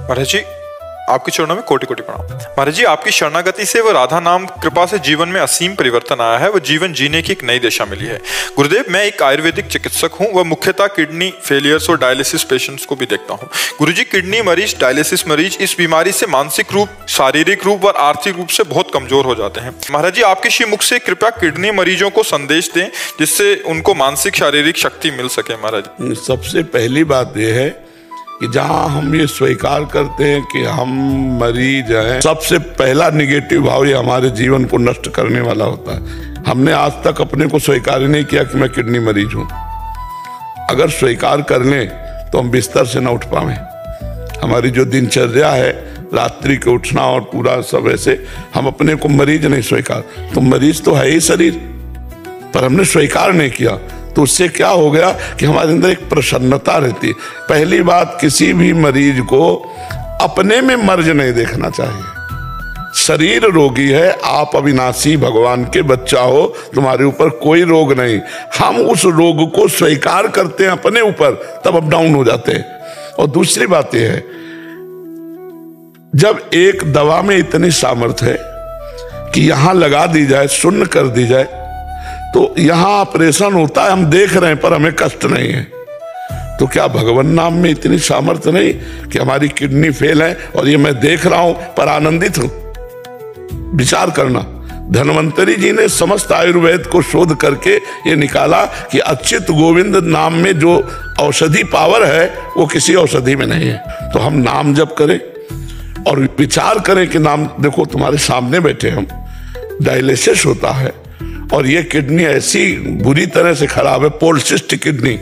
महाराज जी, आपके चरणों में कोटि कोटि प्रणाम। महाराज जी, आपकी शरणागति से व राधा नाम कृपा से जीवन में असीम परिवर्तन आया है व जीवन जीने की एक नई दिशा मिली है। गुरुदेव, मैं एक आयुर्वेदिक चिकित्सक हूं व मुख्यतः किडनी फेलियर्स और डायलिसिस पेशेंट्स को भी देखता हूं। गुरुजी, किडनी मरीज, डायलिसिस मरीज इस बीमारी से मानसिक रूप, शारीरिक रूप और आर्थिक रूप से बहुत कमजोर हो जाते हैं। महाराज जी, आपके श्री मुख से कृपया किडनी मरीजों को संदेश दें जिससे उनको मानसिक शारीरिक शक्ति मिल सके। महाराज, सबसे पहली बात यह है कि जहां हम ये स्वीकार करते हैं कि हम मरीज हैं, सबसे पहला निगेटिव भाव ये हमारे जीवन को नष्ट करने वाला होता है। हमने आज तक अपने को स्वीकार ही नहीं किया कि मैं किडनी मरीज हूं। अगर स्वीकार कर लें तो हम बिस्तर से ना उठ पाए। हमारी जो दिनचर्या है, रात्रि के उठना और पूरा सब, ऐसे हम अपने को मरीज नहीं स्वीकार। तो मरीज तो है ही शरीर, पर हमने स्वीकार नहीं किया। तो उससे क्या हो गया कि हमारे अंदर एक प्रसन्नता रहती है। पहली बात, किसी भी मरीज को अपने में मर्ज नहीं देखना चाहिए। शरीर रोगी है, आप अविनाशी भगवान के बच्चा हो, तुम्हारे ऊपर कोई रोग नहीं। हम उस रोग को स्वीकार करते हैं अपने ऊपर, तब अप डाउन हो जाते हैं। और दूसरी बात यह है, जब एक दवा में इतनी सामर्थ्य है कि यहां लगा दी जाए, शून्य कर दी जाए, तो यहां ऑपरेशन होता है, हम देख रहे हैं, पर हमें कष्ट नहीं है। तो क्या भगवान नाम में इतनी सामर्थ्य नहीं कि हमारी किडनी फेल है और ये मैं देख रहा हूं पर आनंदित हूं? विचार करना। धन्वंतरी जी ने समस्त आयुर्वेद को शोध करके ये निकाला कि अच्युत गोविंद नाम में जो औषधि पावर है वो किसी औषधि में नहीं है। तो हम नाम जप करें और विचार करें कि नाम, देखो तुम्हारे सामने बैठे हम, डायलिसिस होता है और ये किडनी ऐसी बुरी तरह से खराब है, पोलिसिस्ट किडनी,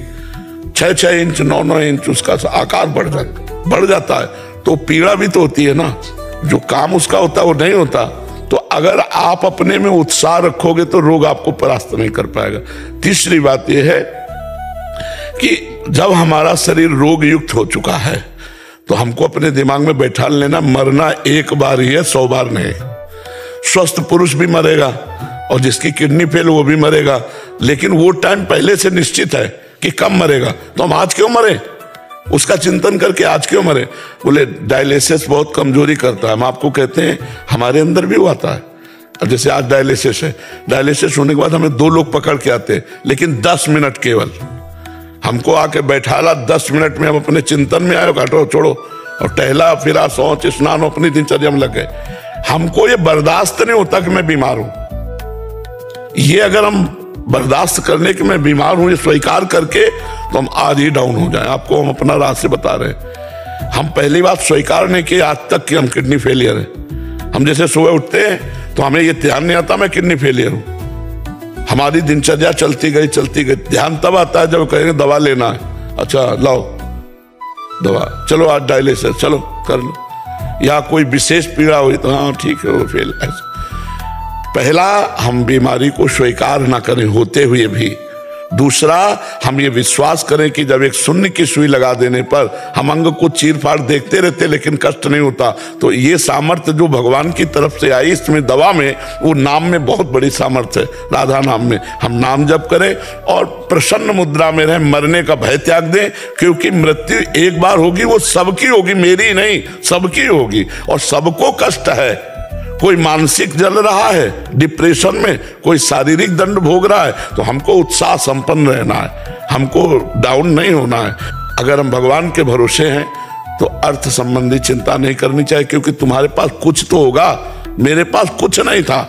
6-6 इंच 9-9 इंच उसका आकार बढ़ जाता है। तो पीड़ा भी तो होती है ना, जो काम उसका होता है वो नहीं होता। तो अगर आप अपने में उत्साह रखोगे तो रोग आपको परास्त नहीं कर पाएगा। तीसरी बात यह है कि जब हमारा शरीर रोग युक्त हो चुका है तो हमको अपने दिमाग में बैठा लेना, मरना एक बार ही है, 100 बार नहीं। स्वस्थ पुरुष भी मरेगा और जिसकी किडनी फेल वो भी मरेगा, लेकिन वो टाइम पहले से निश्चित है कि कब मरेगा। तो हम आज क्यों मरे, उसका चिंतन करके आज क्यों मरे? बोले डायलिसिस बहुत कमजोरी करता है। हम आपको कहते हैं हमारे अंदर भी वो आता है। अब जैसे आज डायलिसिस है, डायलिसिस होने के बाद हमें 2 लोग पकड़ के आते हैं, लेकिन 10 मिनट केवल हमको आके बैठाला। 10 मिनट में हम अपने चिंतन में आए, हटो छोड़ो, और टहला फिरा, शौच स्नान, अपनी दिनचर्या में लग गए। हमको ये बर्दाश्त नहीं होता कि मैं बीमार हूं। ये अगर हम बर्दाश्त करने के मैं बीमार हूं, ये स्वीकार करके, तो हम आज ही डाउन हो जाए। आपको हम अपना रहस्य बता रहे हैं। हम पहली बात स्वीकार नहीं किए आज तक कि हम किडनी फेलियर है। हम जैसे सुबह उठते हैं तो हमें ये ध्यान नहीं आता मैं किडनी फेलियर हूं। हमारी दिनचर्या चलती गई। ध्यान तब आता है जब कहेंगे दवा लेना है, अच्छा लाओ दवा, चलो आज डायलिसिस, चलो कर लो, या कोई विशेष पीड़ा हुई तो हाँ ठीक है वो फेल। पहला, हम बीमारी को स्वीकार ना करें होते हुए भी। दूसरा, हम ये विश्वास करें कि जब एक शून्य की सुई लगा देने पर हम अंग को चीर फाड़ देखते रहते लेकिन कष्ट नहीं होता। तो ये सामर्थ्य जो भगवान की तरफ से आई इसमें, दवा में, वो नाम में बहुत बड़ी सामर्थ्य है, राधा नाम में। हम नाम जप करें और प्रसन्न मुद्रा में रहें, मरने का भय त्याग दें, क्योंकि मृत्यु एक बार होगी, वो सबकी होगी, मेरी नहीं, सबकी होगी। और सबको कष्ट है। कोई मानसिक जल रहा है डिप्रेशन में, कोई शारीरिक दंड भोग रहा है, तो हमको उत्साह संपन्न रहना है, हमको डाउन नहीं होना है। अगर हम भगवान के भरोसे हैं तो अर्थ संबंधी चिंता नहीं करनी चाहिए, क्योंकि तुम्हारे पास कुछ तो होगा। मेरे पास कुछ नहीं था,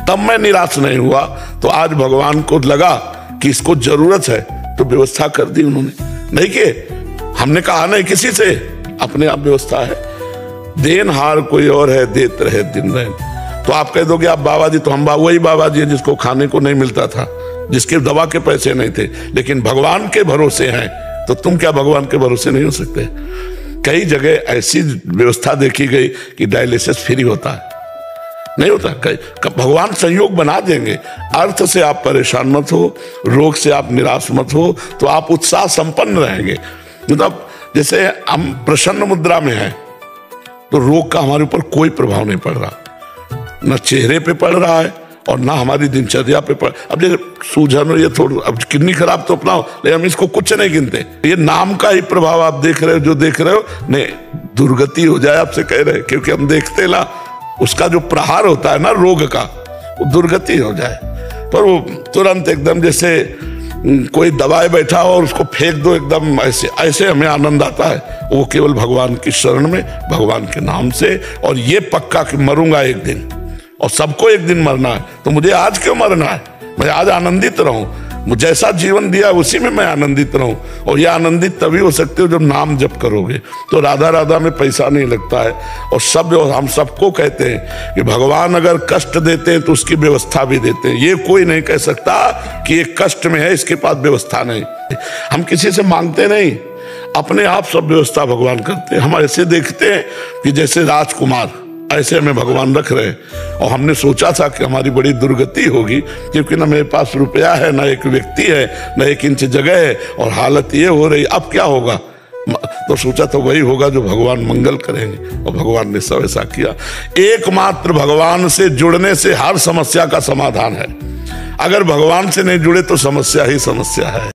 तब मैं निराश नहीं हुआ। तो आज भगवान को लगा कि इसको जरूरत है, तो व्यवस्था कर दी उन्होंने। नहीं कि हमने कहा नहीं किसी से, अपने आप व्यवस्था है। देनहार कोई और है, देत रहे दिन रहे। तो आप कह दोगे आप बाबा जी, तो हम वही बाबा जी जिसको खाने को नहीं मिलता था, जिसके दवा के पैसे नहीं थे, लेकिन भगवान के भरोसे हैं। तो तुम क्या भगवान के भरोसे नहीं हो सकते? कई जगह ऐसी व्यवस्था देखी गई कि डायलिसिस फ्री होता है, नहीं होता। भगवान संयोग बना देंगे। अर्थ से आप परेशान मत हो, रोग से आप निराश मत हो, तो आप उत्साह संपन्न रहेंगे। मतलब जैसे हम प्रसन्न मुद्रा में हैं तो रोग का हमारे ऊपर कोई प्रभाव नहीं पड़ रहा, न चेहरे पे पड़ रहा है और ना हमारी दिनचर्या पे अब जैसे सूजन और ये थोड़ा अब किडनी खराब तो अपनाओ, लेकिन हम इसको कुछ नहीं गिनते। ये नाम का ही प्रभाव आप देख रहे हो, जो देख रहे हो नहीं दुर्गति हो जाए आपसे कह रहे, क्योंकि हम देखते ला उसका जो प्रहार होता है ना रोग का, वो दुर्गति हो जाए। पर वो तुरंत एकदम जैसे कोई दबाए बैठा हो और उसको फेंक दो एकदम, ऐसे ऐसे हमें आनंद आता है। वो केवल भगवान की शरण में, भगवान के नाम से। और ये पक्का कि मरूंगा एक दिन, और सबको एक दिन मरना है, तो मुझे आज क्यों मरना है? मैं आज आनंदित रहूं, मुझे जैसा जीवन दिया उसी में मैं आनंदित रहूं। और ये आनंदित तभी हो सकते हो जब नाम जप करोगे। तो राधा राधा में पैसा नहीं लगता है। और सब हम सबको कहते हैं कि भगवान अगर कष्ट देते हैं तो उसकी व्यवस्था भी देते हैं। ये कोई नहीं कह सकता कि ये कष्ट में है इसके पास व्यवस्था नहीं। हम किसी से मांगते नहीं, अपने आप सब व्यवस्था भगवान करते हैं। हम ऐसे देखते हैं कि जैसे राजकुमार, ऐसे हमें भगवान रख रहे हैं। और हमने सोचा था कि हमारी बड़ी दुर्गति होगी, क्योंकि ना मेरे पास रुपया है, ना एक व्यक्ति है, ना एक इंच जगह है, और हालत ये हो रही, अब क्या होगा? तो सोचा तो वही होगा जो भगवान मंगल करेंगे, और भगवान ने सब ऐसा किया। एकमात्र भगवान से जुड़ने से हर समस्या का समाधान है। अगर भगवान से नहीं जुड़े तो समस्या ही समस्या है।